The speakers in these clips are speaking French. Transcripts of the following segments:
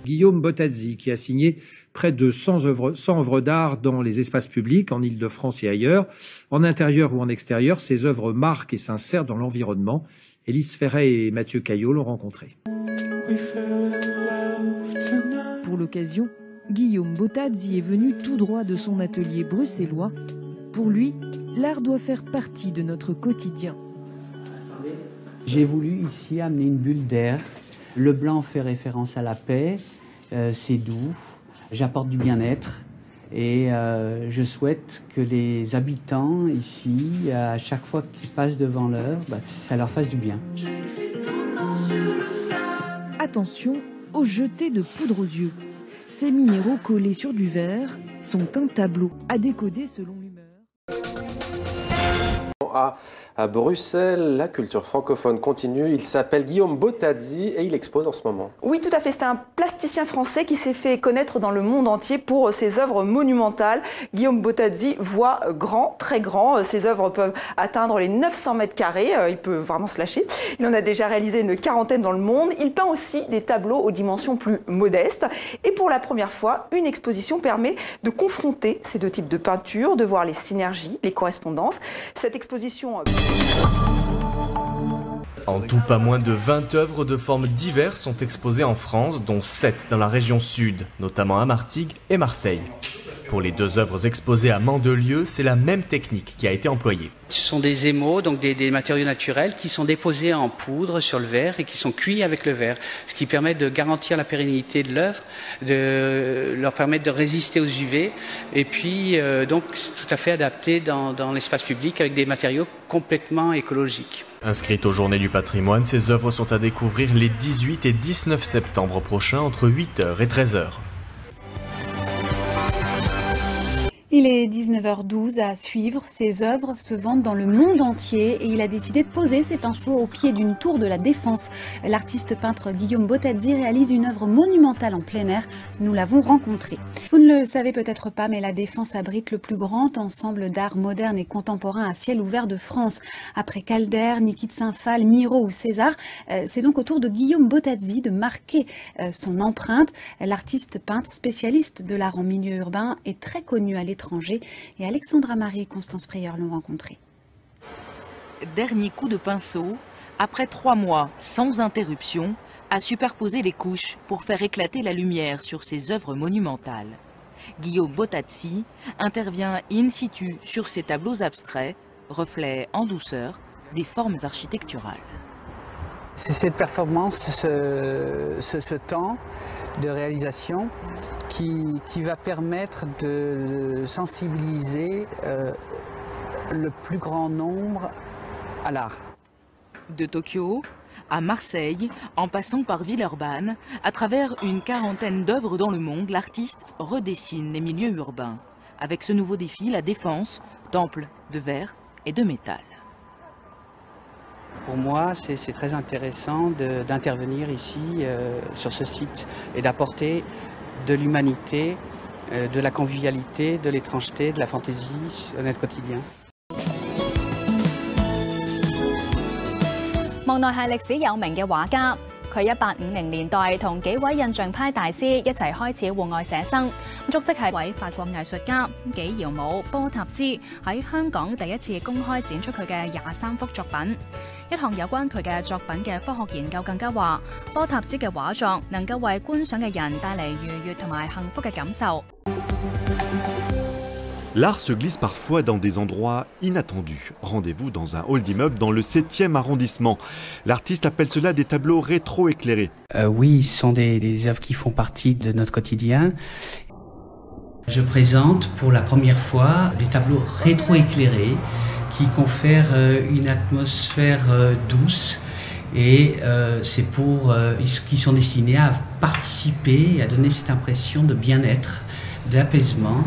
Guillaume Bottazzi, qui a signé près de 100 œuvres d'art dans les espaces publics, en Île-de-France et ailleurs. En intérieur ou en extérieur, ces œuvres marquent et s'insèrent dans l'environnement. Élise Ferret et Mathieu Caillot l'ont rencontré. Pour l'occasion, Guillaume Bottazzi est venu tout droit de son atelier bruxellois. Pour lui, l'art doit faire partie de notre quotidien. J'ai voulu ici amener une bulle d'air. Le blanc fait référence à la paix, c'est doux, j'apporte du bien-être et je souhaite que les habitants ici, à chaque fois qu'ils passent devant l'œuvre, ça leur fasse du bien. Attention aux jetés de poudre aux yeux. Ces minéraux collés sur du verre sont un tableau à décoder selon l'humeur. À Bruxelles, la culture francophone continue. Il s'appelle Guillaume Bottazzi et il expose en ce moment. Oui, tout à fait. C'est un plasticien français qui s'est fait connaître dans le monde entier pour ses œuvres monumentales. Guillaume Bottazzi voit grand, très grand. Ses œuvres peuvent atteindre les 900 mètres carrés. Il peut vraiment se lâcher. Il en a déjà réalisé une quarantaine dans le monde. Il peint aussi des tableaux aux dimensions plus modestes. Et pour la première fois, une exposition permet de confronter ces deux types de peintures, de voir les synergies, les correspondances. Cette exposition... En tout, pas moins de 20 œuvres de formes diverses sont exposées en France, dont 7 dans la région sud, notamment à Martigues et Marseille. Pour les 2 œuvres exposées à Mandelieu, c'est la même technique qui a été employée. Ce sont des émaux, donc des matériaux naturels qui sont déposés en poudre sur le verre et qui sont cuits avec le verre, ce qui permet de garantir la pérennité de l'œuvre, de leur permettre de résister aux UV et puis donc c'est tout à fait adapté dans l'espace public avec des matériaux complètement écologiques. Inscrites aux Journées du patrimoine, ces œuvres sont à découvrir les 18 et 19 septembre prochains entre 8h et 13h. Il est 19h12 à suivre. Ses œuvres se vendent dans le monde entier et il a décidé de poser ses pinceaux au pied d'une tour de la Défense. L'artiste peintre Guillaume Bottazzi réalise une œuvre monumentale en plein air. Nous l'avons rencontré. Vous ne le savez peut-être pas, mais la Défense abrite le plus grand ensemble d'art moderne et contemporain à ciel ouvert de France. Après Calder, Niki de Saint-Phal, Miro ou César, c'est donc au tour de Guillaume Bottazzi de marquer son empreinte. L'artiste peintre spécialiste de l'art en milieu urbain est très connu à l'étranger et Alexandra Marie et Constance Prieur l'ont rencontré. Dernier coup de pinceau, après 3 mois sans interruption, à superposer les couches pour faire éclater la lumière sur ses œuvres monumentales. Guillaume Bottazzi intervient in situ sur ces tableaux abstraits, reflets en douceur des formes architecturales. C'est cette performance, ce temps de réalisation qui va permettre de sensibiliser le plus grand nombre à l'art. De Tokyo à Marseille, en passant par Villeurbanne, à travers une quarantaine d'œuvres dans le monde, l'artiste redessine les milieux urbains. Avec ce nouveau défi, la Défense, temple de verre et de métal. Pour moi, c'est très intéressant d'intervenir ici sur ce site et d'apporter de l'humanité, de la convivialité, de l'étrangeté, de la fantaisie à notre quotidien. 莫奈係歷史有名嘅畫家，佢1850年代同幾位印象派大師一齊開始戶外寫生，足跡係位法國藝術家紀堯姆波塔茲喺香港第一次公開展出佢嘅23幅作品。一項有關佢嘅作品嘅科學研究更加話，波塔茲嘅畫作能夠為觀賞嘅人帶嚟愉悅同埋幸福嘅感受。L'art se glisse parfois dans des endroits inattendus. Rendez-vous dans un hall d'immeuble dans le 7e arrondissement. L'artiste appelle cela des tableaux rétro-éclairés. Oui, ce sont des œuvres qui font partie de notre quotidien. Je présente pour la première fois des tableaux rétro-éclairés qui confèrent une atmosphère douce et qui sont destinés à participer, à donner cette impression de bien-être, d'apaisement.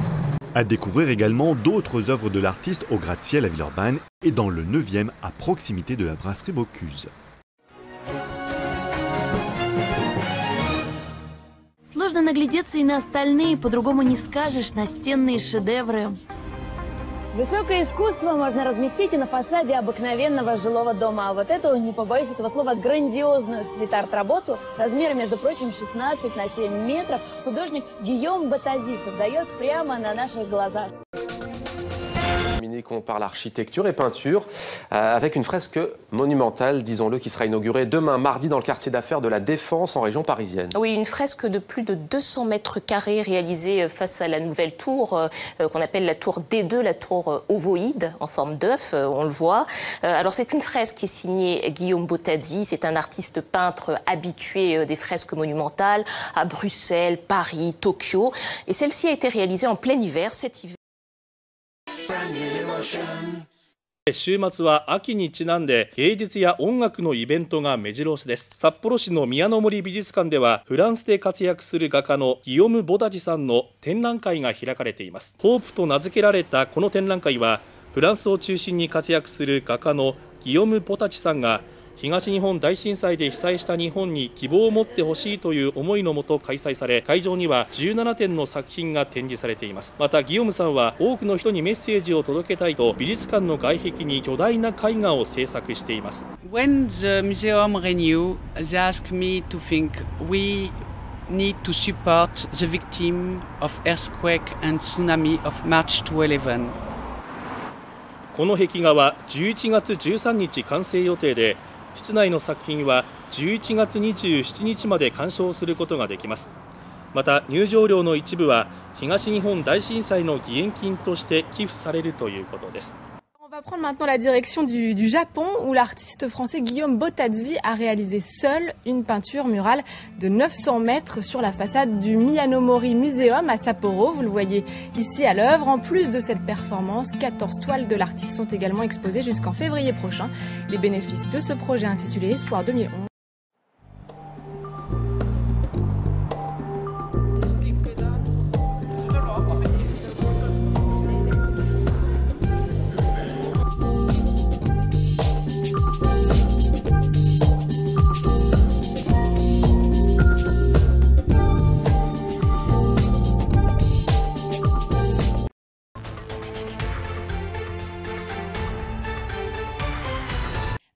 À découvrir également d'autres œuvres de l'artiste au gratte-ciel à Villeurbanne et dans le 9e à proximité de la brasserie Bocuse. Сложно наглядеться и на остальные, по-другому не скажешь, настенные шедевры. Высокое искусство можно разместить и на фасаде обыкновенного жилого дома. А вот эту, не побоюсь этого слова, грандиозную стрит-арт-работу размером, между прочим, 16 на 7 метров художник Гийом Ботади создает прямо на наших глазах. Qu'on parle architecture et peinture avec une fresque monumentale, disons-le, qui sera inaugurée demain mardi dans le quartier d'affaires de la Défense en région parisienne. Oui, une fresque de plus de 200 mètres carrés réalisée face à la nouvelle tour qu'on appelle la tour D2, la tour ovoïde en forme d'œuf, on le voit. Alors c'est une fresque qui est signée Guillaume Ботади, c'est un artiste peintre habitué des fresques monumentales à Bruxelles, Paris, Tokyo. Et celle-ci a été réalisée en plein hiver cet hiver. 週末は秋にちなんで芸術や音楽のイベントが目白押しです。札幌市の宮の森美術館ではフランスで活躍する画家のギヨム・ボタジさんの展覧会が開かれています。ホープと名付けられたこの展覧会はフランスを中心に活躍する画家のギヨム・ボタジさんが東日本大震災で被災した日本に希望を持ってほしいという思いのもと開催され、会場には17点の作品が展示されています。またギヨムさんは多くの人にメッセージを届けたいと美術館の外壁に巨大な絵画を制作しています。 When the museum renew, they ask me to think we need to support the victim of earthquake and tsunami of March 11. この壁画は11月13日完成予定で、室内の作品は11月27日まで鑑賞することができます。また入場料の一部は東日本大震災の義援金として寄付されるということです。 On va prendre maintenant la direction du Japon où l'artiste français Guillaume Ботади a réalisé seul une peinture murale de 900 mètres sur la façade du Miyanomori Museum à Sapporo. Vous le voyez ici à l'œuvre. En plus de cette performance, 14 toiles de l'artiste sont également exposées jusqu'en février prochain. Les bénéfices de ce projet intitulé Espoir 2011.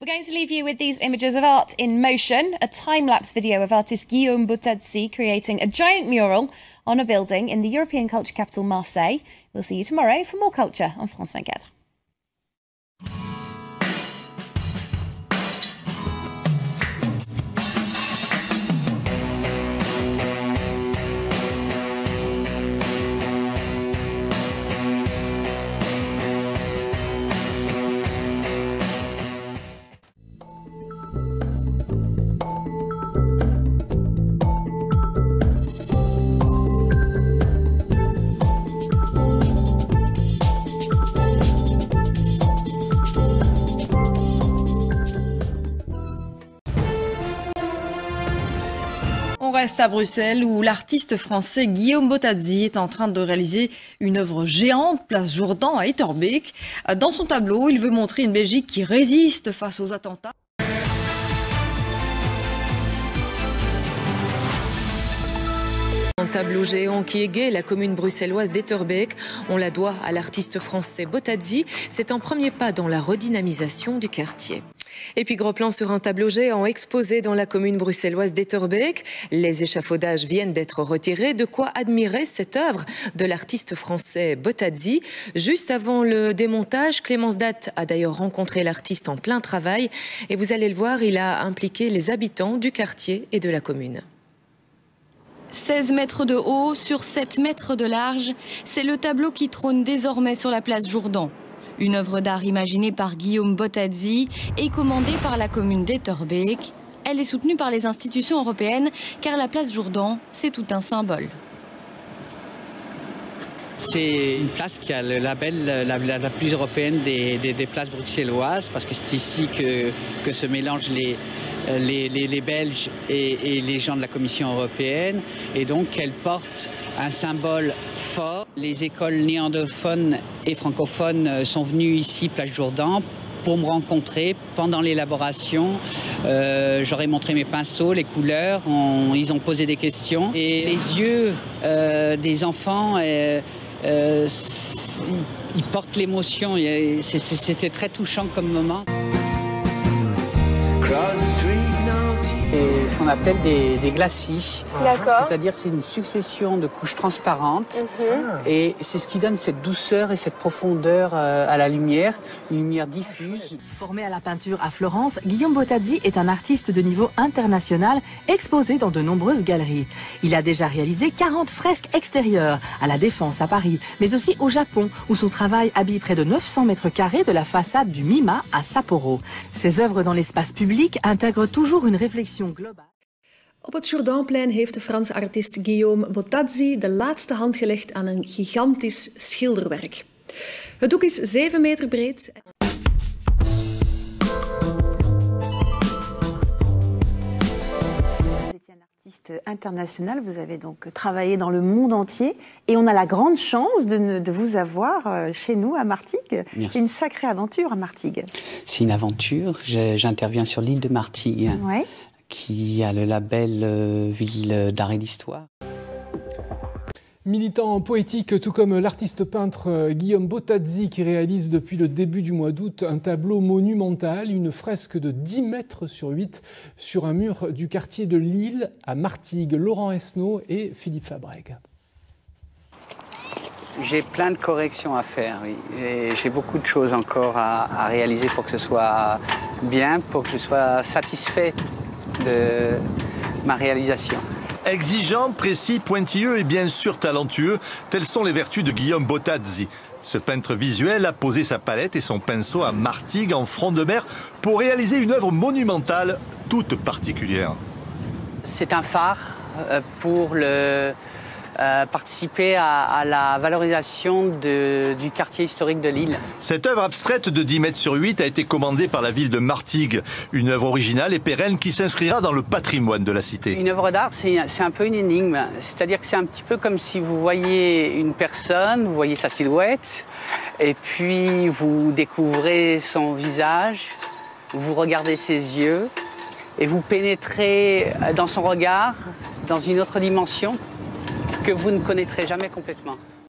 We're going to leave you with these images of art in motion, a time-lapse video of artist Guillaume Ботади creating a giant mural on a building in the European culture capital Marseille. We'll see you tomorrow for more culture on France 24. On reste à Bruxelles où l'artiste français Guillaume Ботади est en train de réaliser une œuvre géante, place Jourdan à Etterbeek. Dans son tableau, il veut montrer une Belgique qui résiste face aux attentats. Un tableau géant qui égaye la commune bruxelloise d'Etterbeek. On la doit à l'artiste français Ботади. C'est un premier pas dans la redynamisation du quartier. Et puis gros plan sur un tableau géant exposé dans la commune bruxelloise d'Etterbeek. Les échafaudages viennent d'être retirés, de quoi admirer cette œuvre de l'artiste français Ботади. Juste avant le démontage, Clémence Datt a d'ailleurs rencontré l'artiste en plein travail. Et vous allez le voir, il a impliqué les habitants du quartier et de la commune. 16 mètres de haut sur 7 mètres de large, c'est le tableau qui trône désormais sur la place Jourdan. Une œuvre d'art imaginée par Guillaume Ботади et commandée par la commune d'Etterbeek. Elle est soutenue par les institutions européennes car la place Jourdan, c'est tout un symbole. C'est une place qui a le label la plus européenne des places bruxelloises parce que c'est ici que se mélangent les Belges et les gens de la Commission européenne. Et donc elle porte un symbole fort. Les écoles néerlandophones et francophones sont venues ici, place Jourdan, pour me rencontrer pendant l'élaboration. J'aurais montré mes pinceaux, les couleurs, ils ont posé des questions. Et les yeux des enfants, Il porte l'émotion, c'était très touchant comme moment. C'est ce qu'on appelle des glacis. D'accord. C'est-à-dire c'est une succession de couches transparentes et c'est ce qui donne cette douceur et cette profondeur à la lumière, une lumière diffuse. Formé à la peinture à Florence, Guillaume Bottazzi est un artiste de niveau international exposé dans de nombreuses galeries. Il a déjà réalisé 40 fresques extérieures à la Défense à Paris, mais aussi au Japon où son travail habille près de 900 mètres carrés de la façade du Mima à Sapporo. Ses œuvres dans l'espace public intègrent toujours une réflexion globale. Op het Jourdainplein heeft de Franse artiest Guillaume Bottazzi de laatste hand gelegd aan een gigantisch schilderwerk. Het doek is 7 meter breed. Artiste international, vous avez donc travaillé dans le monde entier et on a la grande chance de vous avoir chez nous à Martigues. C'est une sacrée aventure à Martigues. C'est une aventure, j'interviens sur l'île de Martigues, qui a le label Ville d'Art et d'Histoire. Militant poétique, tout comme l'artiste peintre Guillaume Bottazzi qui réalise depuis le début du mois d'août un tableau monumental, une fresque de 10 mètres sur 8 sur un mur du quartier de Lille à Martigues. Laurent Esnault et Philippe Fabrègue. J'ai plein de corrections à faire, oui. J'ai beaucoup de choses encore à réaliser pour que ce soit bien, pour que je sois satisfait de ma réalisation. Exigeant, précis, pointilleux et bien sûr talentueux, telles sont les vertus de Guillaume Bottazzi. Ce peintre visuel a posé sa palette et son pinceau à Martigues, en front de mer, pour réaliser une œuvre monumentale, toute particulière. C'est un phare pour participer à la valorisation du quartier historique de Lille. Cette œuvre abstraite de 10 mètres sur 8 a été commandée par la ville de Martigues. Une œuvre originale et pérenne qui s'inscrira dans le patrimoine de la cité. Une œuvre d'art, c'est un peu une énigme. C'est-à-dire que c'est un petit peu comme si vous voyez une personne, vous voyez sa silhouette, et puis vous découvrez son visage, vous regardez ses yeux, et vous pénétrez dans son regard, dans une autre dimension que vous ne connaîtrez jamais complètement.